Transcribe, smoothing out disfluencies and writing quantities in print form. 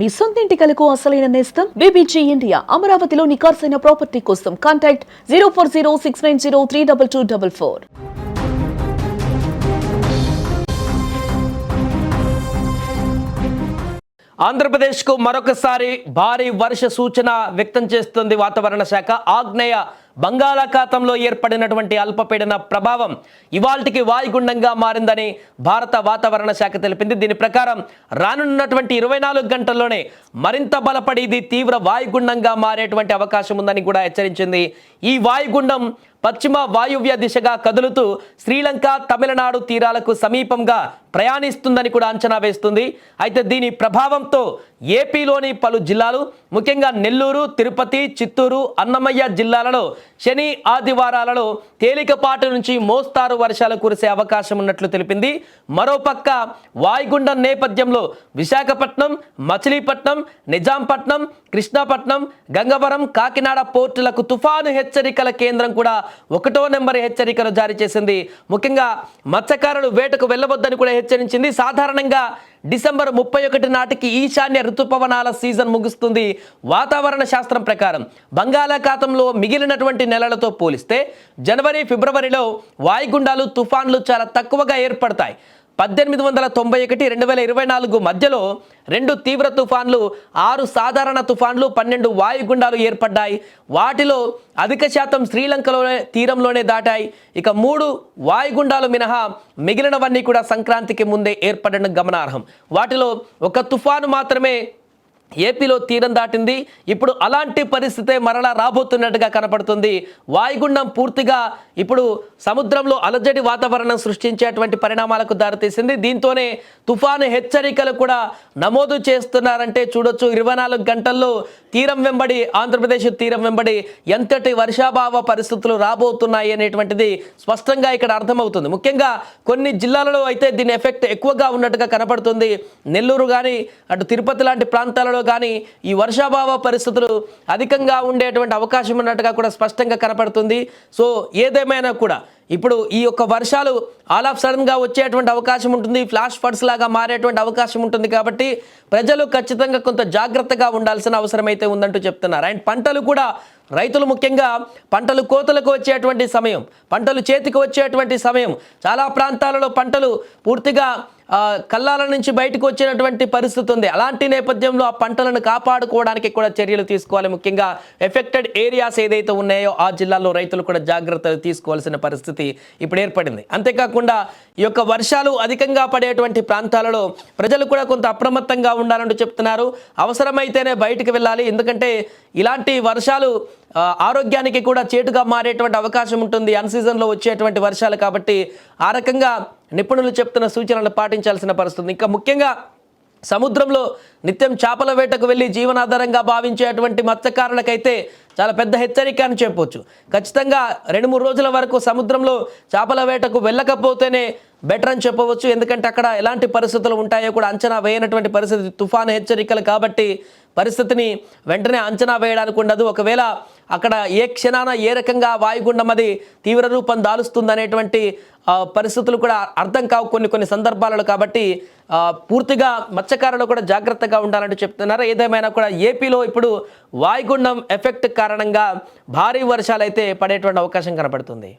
మీ సొంత ఇంటి కలకు అసలైన నేస్తం బీబీజీ ఇండియా. అమరావతిలో నికార్సైన ప్రాపర్టీ కోసం కాంటాక్ట్ 0406903224. ఆంధ్రప్రదేశ్కు మరొకసారి భారీ వర్ష సూచన వ్యక్తం చేస్తుంది వాతావరణ శాఖ. ఆగ్నేయ బంగాళాఖాతంలో ఏర్పడినటువంటి అల్పపీడన ప్రభావం ఇవాల్టికి వాయుగుండంగా మారిందని భారత వాతావరణ శాఖ తెలిపింది. దీని ప్రకారం రానున్నటువంటి 24 గంటల్లోనే మరింత బలపడి ఇది తీవ్ర వాయుగుండంగా మారేటువంటి అవకాశం ఉందని కూడా హెచ్చరించింది. ఈ వాయుగుండం పశ్చిమ వాయువ్య దిశగా కదులుతూ శ్రీలంక, తమిళనాడు తీరాలకు సమీపంగా ప్రయాణిస్తుందని కూడా అంచనా వేస్తుంది. అయితే దీని ప్రభావంతో ఏపీలోని పలు జిల్లాలు, ముఖ్యంగా నెల్లూరు, తిరుపతి, చిత్తూరు, అన్నమయ్య జిల్లాలలో శని, ఆదివారాలలో తేలికపాటి నుంచి మోస్తారు వర్షాలు కురిసే అవకాశం ఉన్నట్లు తెలిపింది. మరోపక్క వాయుగుండం నేపథ్యంలో విశాఖపట్నం, మచిలీపట్నం, నిజాంపట్నం, కృష్ణాపట్నం, గంగవరం, కాకినాడ పోర్టులకు తుఫాను హెచ్చరికల కేంద్రం కూడా 1వ నెంబర్ హెచ్చరికలు జారీ చేసింది. ముఖ్యంగా మత్స్యకారులు వేటకు వెళ్ళవద్దని కూడా హెచ్చరించింది. సాధారణంగా డిసెంబర్ 31 నాటికి ఈశాన్య ఋతుపవనాల సీజన్ ముగుస్తుంది. వాతావరణ శాస్త్రం ప్రకారం బంగాళాఖాతంలో మిగిలినటువంటి నెలలతో పోలిస్తే జనవరి, ఫిబ్రవరిలో వాయుగుండాలు, తుఫాన్లు చాలా తక్కువగా ఏర్పడతాయి. 1891, 2024 మధ్యలో 2 తీవ్ర తుఫాన్లు, 6 సాధారణ తుఫాన్లు, 12 వాయుగుండాలు ఏర్పడ్డాయి. వాటిలో అధిక శాతం శ్రీలంకలోనే తీరంలోనే దాటాయి. ఇక 3 వాయుగుండాలు మినహా మిగిలినవన్నీ కూడా సంక్రాంతికి ముందే ఏర్పడడం గమనార్హం. వాటిలో ఒక తుఫాను మాత్రమే ఏపీలో తీరం దాటింది. ఇప్పుడు అలాంటి పరిస్థితే మరలా రాబోతున్నట్టుగా కనపడుతుంది. వాయుగుండం పూర్తిగా ఇప్పుడు సముద్రంలో అలజడి వాతావరణం సృష్టించేటువంటి పరిణామాలకు దారితీసింది. దీంతోనే తుఫాను హెచ్చరికలు కూడా నమోదు చేస్తున్నారంటే చూడొచ్చు. 24 గంటల్లో తీరం వెంబడి, ఆంధ్రప్రదేశ్ తీరం వెంబడి ఎంతటి వర్షాభావ పరిస్థితులు రాబోతున్నాయి అనేటువంటిది స్పష్టంగా ఇక్కడ అర్థమవుతుంది. ముఖ్యంగా కొన్ని జిల్లాలలో అయితే దీని ఎఫెక్ట్ ఎక్కువగా ఉన్నట్టుగా కనపడుతుంది. నెల్లూరు కానీ, అటు తిరుపతి లాంటి ప్రాంతాలలో కానీ ఈ వర్షాభావ పరిస్థితులు అధికంగా ఉండేటువంటి అవకాశం ఉన్నట్టుగా కూడా స్పష్టంగా కనపడుతుంది. సో ఏదేమైనా కూడా ఇప్పుడు ఈ యొక్క వర్షాలు ఆల్ ఆఫ్ సడన్గా వచ్చేటువంటి అవకాశం ఉంటుంది. ఫ్లాష్ ఫ్లడ్స్ లాగా మారేటువంటి అవకాశం ఉంటుంది. కాబట్టి ప్రజలు ఖచ్చితంగా కొంత జాగ్రత్తగా ఉండాల్సిన అవసరం అయితే ఉందంటూ చెప్తున్నారు. అండ్ పంటలు కూడా, రైతులు ముఖ్యంగా పంటలు కోతలకు వచ్చేటువంటి సమయం, పంటలు చేతికి వచ్చేటువంటి సమయం, చాలా ప్రాంతాలలో పంటలు పూర్తిగా కల్లాల నుంచి బయటకు వచ్చినటువంటి పరిస్థితి ఉంది. అలాంటి నేపథ్యంలో ఆ పంటలను కాపాడుకోవడానికి కూడా చర్యలు తీసుకోవాలి. ముఖ్యంగా ఎఫెక్టెడ్ ఏరియాస్ ఏదైతే ఉన్నాయో ఆ జిల్లాల్లో రైతులు కూడా జాగ్రత్తలు తీసుకోవాల్సిన పరిస్థితి ఇప్పుడు ఏర్పడింది. అంతేకాకుండా ఈ యొక్క వర్షాలు అధికంగా పడేటువంటి ప్రాంతాలలో ప్రజలు కూడా కొంత అప్రమత్తంగా ఉండాలంటూ చెప్తున్నారు. అవసరమైతేనే బయటికి వెళ్ళాలి. ఎందుకంటే ఇలాంటి వర్షాలు ఆరోగ్యానికి కూడా చేటుగా మారేటువంటి అవకాశం ఉంటుంది. అన్సీజన్లో వచ్చేటువంటి వర్షాలు కాబట్టి ఆ రకంగా నిపుణులు చెప్తున్న సూచనలు పాటించాల్సిన పరిస్థితి. ఇంకా ముఖ్యంగా సముద్రంలో నిత్యం చేపల వేటకు వెళ్ళి జీవనాధారంగా భావించేటువంటి మత్స్యకారులకైతే చాలా పెద్ద హెచ్చరిక అని చెప్పవచ్చు. ఖచ్చితంగా 2-3 రోజుల వరకు సముద్రంలో చేపల వేటకు వెళ్ళకపోతేనే బెటర్ అని చెప్పవచ్చు. ఎందుకంటే అక్కడ ఎలాంటి పరిస్థితులు ఉంటాయో కూడా అంచనా వేయనటువంటి పరిస్థితి, తుఫాను హెచ్చరికలు కాబట్టి పరిస్థితిని వెంటనే అంచనా వేయడానికి ఉండదు. ఒకవేళ అక్కడ ఏ క్షణాన ఏ రకంగా వాయుగుండం అది తీవ్ర రూపం దాలుస్తుందనేటువంటి పరిస్థితులు కూడా అర్థం కావు కొన్ని సందర్భాలలో. కాబట్టి పూర్తిగా మత్స్యకారులు కూడా జాగ్రత్తగా ఉండాలంటూ చెప్తున్నారు. ఏదేమైనా కూడా ఏపీలో ఇప్పుడు వాయుగుండం ఎఫెక్ట్ కారణంగా భారీ వర్షాలు అయితే పడేటువంటి అవకాశం కనపడుతుంది.